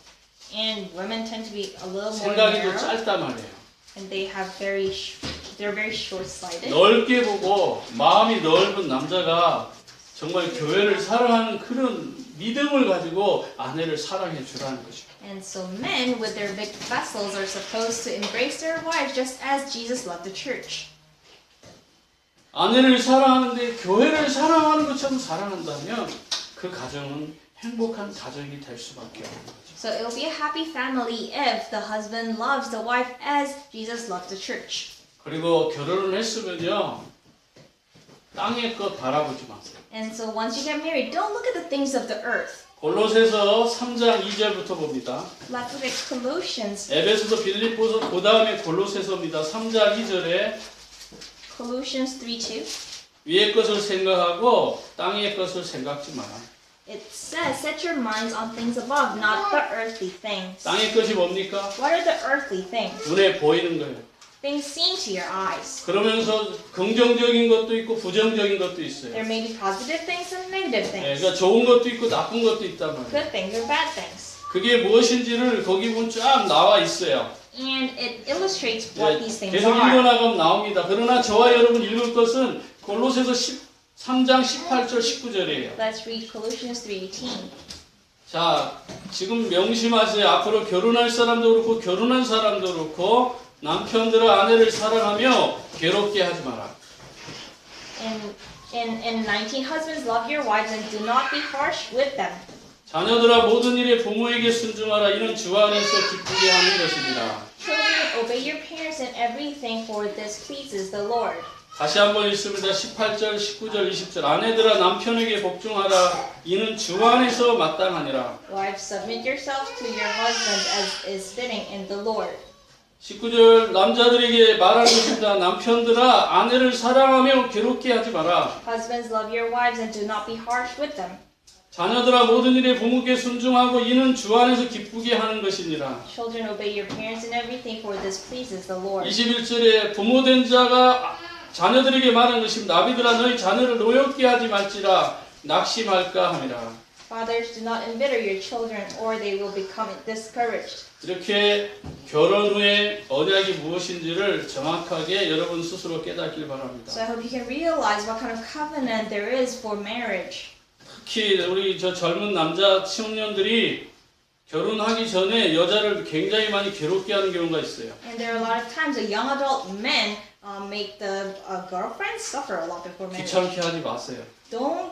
And women tend to be a little more 생각이 좀 narrow. 짧단 말이에요. And they're very short-sighted. 넓게 보고 마음이 넓은 남자가 정말 교회를 사랑하는 그런 믿음을 가지고 아내를 사랑해 주라는 거죠. And so men with their big vessels are supposed to embrace their wives just as Jesus loved the church. 아내를 사랑하는데 교회를 사랑하는 것처럼 사랑한다면 그 가정은 행복한 가정이 될 수밖에 없는 거죠. So it will be a happy family if the husband loves the wife as Jesus loved the church. 그리고 결혼을 했으면요, 땅의 것 바라보지 마세요. And so once you get married, don't look at the things of the earth. 골로새서 3장 2절부터 봅니다. Let's look at Colossians. 에베소서, 빌립보서, 그 다음에 골로새서입니다. 3장 2절에 Colossians 3:2. 위의 것을 생각하고 땅의 것을 생각지 마라. It says, set your minds on things above, not the earthly things. 땅의 것이 뭡니까? What are the earthly things? 눈에 보이는 거예요. Things seen to your eyes. 그러면서 긍정적인 것도 있고 부정적인 것도 있어요. There may be positive things and negative 네, things. 그러니까 좋은 것도 있고 나쁜 것도 있단 말이에요. Good things or bad things. 그게 무엇인지를 거기 보면 쫙 나와 있어요. And it illustrates what these things 계속 are. 읽어나가면 나옵니다. 그러나 저와 여러분 읽을 것은 골로새서 3장 18절 19절이에요. Let's read Colossians 3:18. 자, 지금 명심하세요. 앞으로 결혼할 사람도 그렇고 결혼한 사람도 그렇고 남편들과 아내를 사랑하며 괴롭게 하지 마라. In 19, husbands, love your wives and do not be harsh with them. 자녀들아 모든 일에 부모에게 순종하라. 이는 주 안에서 기쁘게 하는 것입니다. Children, obey your parents in everything, for this pleases the Lord. 다시 한번 읽습니다. 18절, 19절, 20절. 아내들아 남편에게 복종하라. 이는 주 안에서 마땅하니라. Wives, submit yourselves to your husbands as is fitting in the Lord. 19절 남자들에게 말하는 것입니다. 남편들아 아내를 사랑하며 괴롭게 하지 마라. Husbands, love your wives and do not be harsh with them. 자녀들아 모든 일에 부모께 순종하고 이는 주 안에서 기쁘게 하는 것이니라. Children, obey your parents in everything, for this pleases the Lord. 21절에 부모된 자가 자녀들에게 말하는 것입니다. 아비들아 너희 자녀를 노엽게 하지 말지라 낙심할까 함이라. Fathers, do not embitter your children, or they will become discouraged. 이렇게 결혼 후에 언약이 무엇인지를 정확하게 여러분 스스로 깨닫길 바랍니다. So I hope you can realize what kind of covenant there is for marriage. 특히 우리 저 젊은 남자 청년들이 결혼하기 전에 여자를 굉장히 많이 괴롭게 하는 경우가 있어요. And there are a lot of times the young adult men make the girlfriends suffer a lot before marriage. 귀찮게 하지 마세요. Don't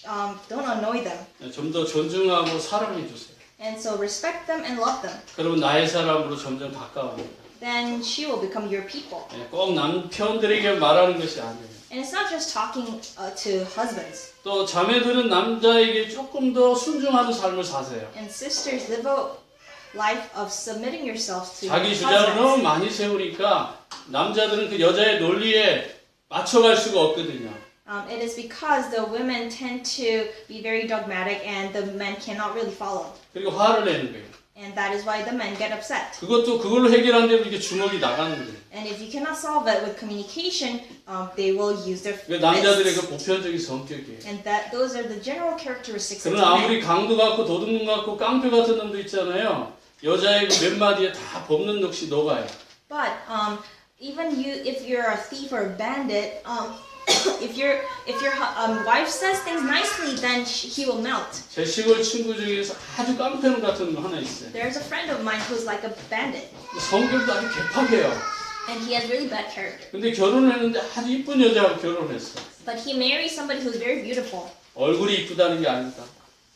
annoy them. 좀 더 존중하고 사랑해 주세요. And so respect them and love them. 그러면 나의 사람으로 점점 가까워집니다. Then she will become your people. 꼭 남편들에게 말하는 것이 아니에요. And it's not just talking to husbands. 또 자매들은 남자에게 조금 더 순종하는 삶을 사세요. And sisters, live a life of submitting yourselves to 자기 주장을 너무 husbands. 많이 세우니까 남자들은 그 여자의 논리에 맞춰갈 수가 없거든요. It is because the women tend to be very dogmatic and the men cannot really follow. 그리고 화를 내는 거예요. And that is why the men get upset. 그걸로 해결 안 되면 이게 주먹이 나가는 거예요. And if you cannot solve it with communication, they will use their 그 남자들의 fists. 그 보편적인 성격이에요. And those are the general characteristics of 그러나 men. 아무리 강도 같고 도둑놈 같고 깡패 같은 놈도 있잖아요. 여자의 그 몇 마디에 다 법는 넋이 녹아요. But even if you're a thief or a bandit, if your wife says things nicely, then he will melt. 제 시골 친구 중에서 아주 깡패놈 같은 놈 하나 있어요. There's a friend of mine who's like a bandit, 성격도 아주 개팍해요. and he has really bad character. 근데 결혼을 했는데 아주 이쁜 여자하고 결혼했어. But he marries somebody who's very beautiful. 얼굴이 이쁘다는 게 아니다.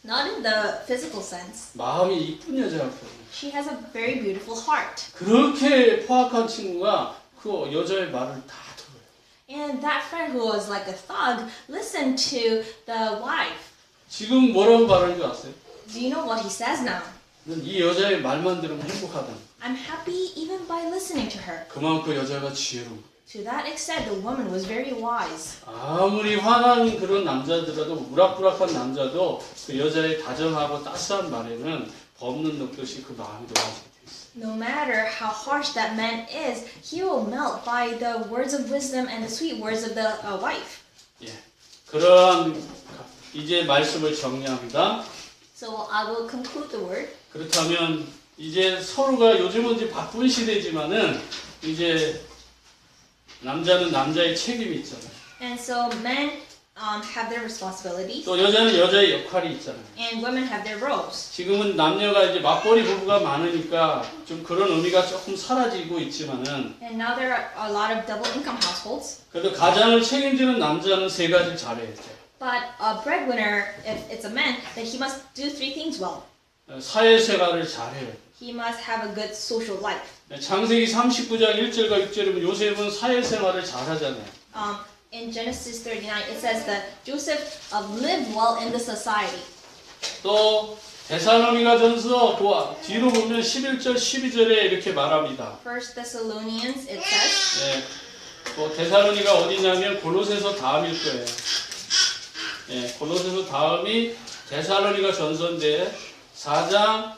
Not in the physical sense. 마음이 이쁜 여자하고 결혼해. She has a very beautiful heart. 그렇게 포악한 친구가 그 여자의 말을 다 들어요. And that friend who was like a thug listened to the wife. 지금 뭐라고 말하는 줄 아세요? Do you know what he says now? 이 여자의 말만 들으면 행복하다. I'm happy even by listening to her. 그만큼 여자가 지혜로운 거예요. To that extent, the woman was very wise. 아무리 화난 그런 남자들도 우락부락한 남자도 그 여자의 다정하고 따스한 말에는 법는 넋듯이 그 마음이 녹아지게 돼 있어요. No matter how harsh that man is, he will melt by the words of wisdom and the sweet words of the wife. 예, 그러한 이제 말씀을 정리합니다. So I will conclude the word. 그렇다면 이제 서로가 요즘은 이제 바쁜 시대지만은 이제 남자는 남자의 책임이 있잖아요. And so men have their responsibilities, 또 여자는 여자의 역할이 있잖아요. and women have their roles. 지금은 남녀가 이제 맞벌이 부부가 많으니까 좀 그런 의미가 조금 사라지고 있지만은 And now there are a lot of double income households. 그래도 가장을 책임지는 남자는 세 가지를 잘해야 돼요. But a breadwinner, if it's a man, then he must do three things well. 사회생활을 잘해요. He must have a good social life. 창세기 39장 1절과 6절에 요셉은 사회생활을 잘하잖아요. In Genesis 39, it says that Joseph lived well in the society. 또 데살로니가 전서 그 뒤로 보면 11절 12절에 이렇게 말합니다. First Thessalonians, it says. 네, 뭐 데살로니가 어디냐면 골로새서 다음일 거예요. 네, 골로새서 다음이 데살로니가 전서인데 4장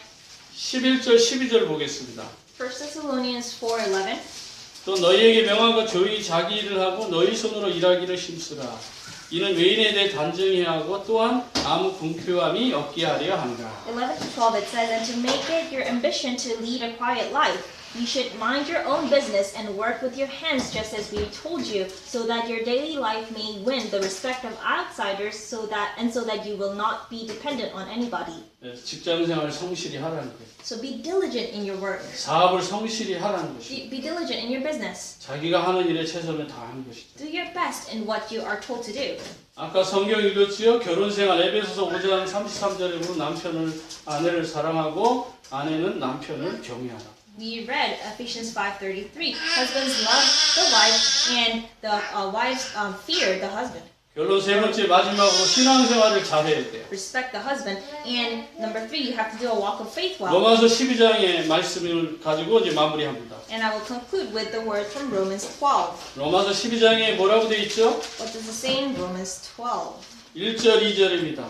11절 12절 보겠습니다. First Thessalonians 4:11. 또 너희에게 명한 것 조용히 자기 일을 하고 너희 손으로 일하기를 힘쓰라. 이는 외인에 대해 단정해야 하고 또한 아무 궁표함이 없게 하려 한다. 11-12 it says, and to make it your ambition to lead a quiet life, you should mind your own business and work with your hands just as we told you, so that your daily life may win the respect of outsiders, so that you will not be dependent on anybody. 네, 직장생활 성실히 하라는 거예요. So be diligent in your work. 사업을 성실히 하라는 것이죠. Be diligent in your business. 자기가 하는 일에 최선을 다하는 것이죠. Do your best in what you are told to do. 아까 성경 읽었지요? 결혼생활 에베소서 5장 33절에 보면 남편을 아내를 사랑하고 아내는 남편을 경외하라. We read Ephesians 5:33. Husbands love the wife and the wives fear the husband. 결론 세 번째 마지막으로 신앙생활을 잘해야 돼요. Respect the husband. And number 3, you have to do a walk of faith well. 로마서 12장의 말씀을 가지고 이제 마무리합니다. And I will conclude with the word from Romans 12. 로마서 12장에 뭐라고 되어 있죠? What does it say in Romans 12? 1절 2절입니다.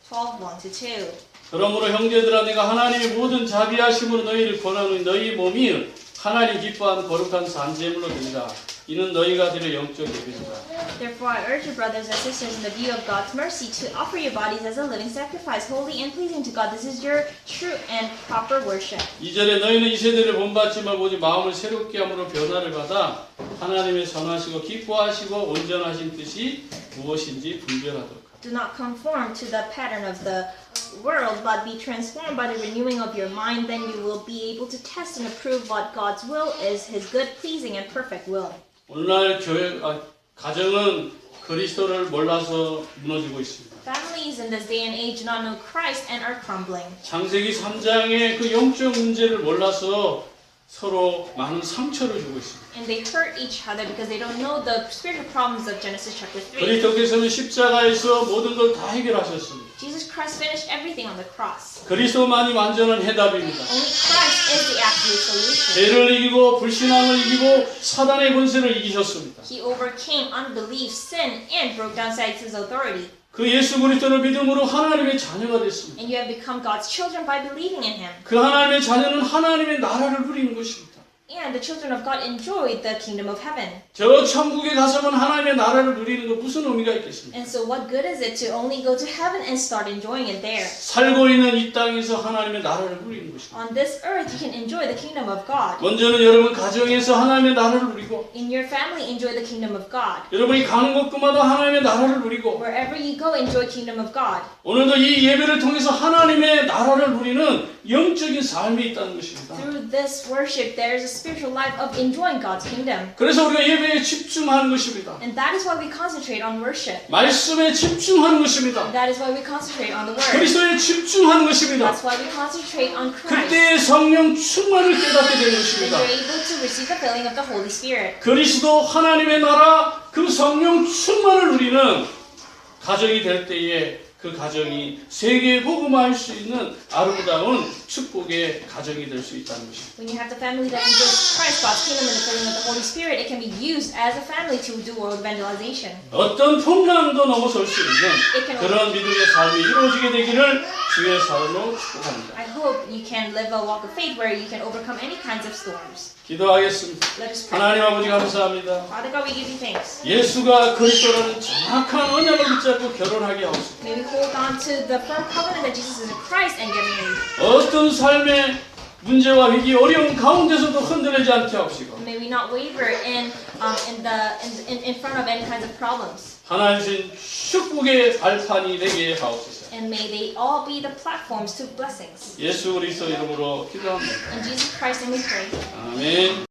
12:1-2. 그러므로 형제들아 내가 하나님의 모든 자비하심으로 너희를 권하노니 너희 몸이 하나님 기뻐하는 거룩한 산제물로 드리라. 이는 너희가 드릴 영적 예배니라. Therefore I urge you, brothers and sisters, in the view of God's mercy, to offer your bodies as a living sacrifice, holy and pleasing to God. This is your true and proper worship. 2절에 너희는 이 세대를 본받지 말고 오직 마음을 새롭게 함으로 변화를 받아 하나님의 선하시고 기뻐하시고 온전하신 뜻이 무엇인지 분별하도록. Do not conform to the pattern of the world, but be transformed by the renewing of your mind. Then you will be able to test and approve what God's will is, His good, pleasing, and perfect will. 오늘날 가정은 그리스도를 몰라서 무너지고 있습니다. Families in this day and age do not know Christ and are crumbling. 창세기 3장의 그 영적 문제를 몰라서 서로 많은 상처를 주고 있습니다. And they hurt each other because they don't know the spiritual problems of Genesis chapter 3. 그리스도께서는 십자가에서 모든 걸 다 해결하셨습니다. Jesus Christ finished everything on the cross. 그리스도만이 완전한 해답입니다. Only Christ is the absolute solution. 죄를 이기고 불신앙을 이기고 사단의 권세를 이기셨습니다. He overcame unbelief, sin, and broke down Satan's authority. 그 예수 그리스도를 믿음으로 하나님의 자녀가 됐습니다. And you have become God's children by believing in Him. 그 하나님의 자녀는 하나님의 나라를 누리는 것입니다. And the children of God enjoy the kingdom of heaven. 저 천국에 가서만 하나님의 나라를 누리는 것 무슨 의미가 있겠습니까? And so what good is it to only go to heaven and start enjoying it there? 살고 있는 이 땅에서 하나님의 나라를 누리는 것입니다. On this earth you can enjoy the kingdom of God. 먼저는 여러분 가정에서 하나님의 나라를 누리고 In your family enjoy the kingdom of God. 여러분이 가는 곳마다 하나님의 나라를 누리고 Wherever you go enjoy kingdom of God. 오늘도 이 예배를 통해서 하나님의 나라를 누리는 영적인 삶이 있다는 것입니다. Through this worship there is a spiritual life of enjoying God's kingdom. 그래서 우리가 예배에 집중하는 것입니다. And that is why we concentrate on worship. 말씀에 집중하는 것입니다. That is why we concentrate on the word. 그리스도에 집중하는 것입니다. That's why we concentrate on Christ. 그때 성령 충만을 깨닫게 되는 Then 것입니다. you're able to receive the filling of the Holy Spirit. 그리스도 하나님의 나라 그 성령 충만을 누리는 가정이 될 때에 그 가정이 세계에 복음화할 수 있는 아름다운 축복의 가정이 될 수 있다는 것입니다. When you have the family that enjoys Christ, God's kingdom, and the filling of the Holy Spirit, it can be used as a family to do world evangelization. 어떤 풍랑도 넘어설 수 있는 그런 믿음의 삶이 이루어지게 되기를 주의 사랑으로 축복합니다. I hope you can live a walk of faith where you can overcome any kinds of storms. 기도하겠습니다. Let us pray. 하나님 아버지 감사합니다. Father God, we give you thanks. 예수가 그리스도라는 정확한 언약을 붙잡고 결혼하게 하옵소서. May we hold on to the firm covenant that Jesus is in Christ and get married. 어떤 삶의 문제와 위기, 어려움 가운데서도 흔들리지 않게 하옵시고. May we not waver in front of any kinds of problems. 하나님 주신 축복의 발판이 되게 하옵소서. And may they all be the platforms to blessings. 예수 그리스도 이름으로 기도합니다. In Jesus Christ, and we pray. 아멘.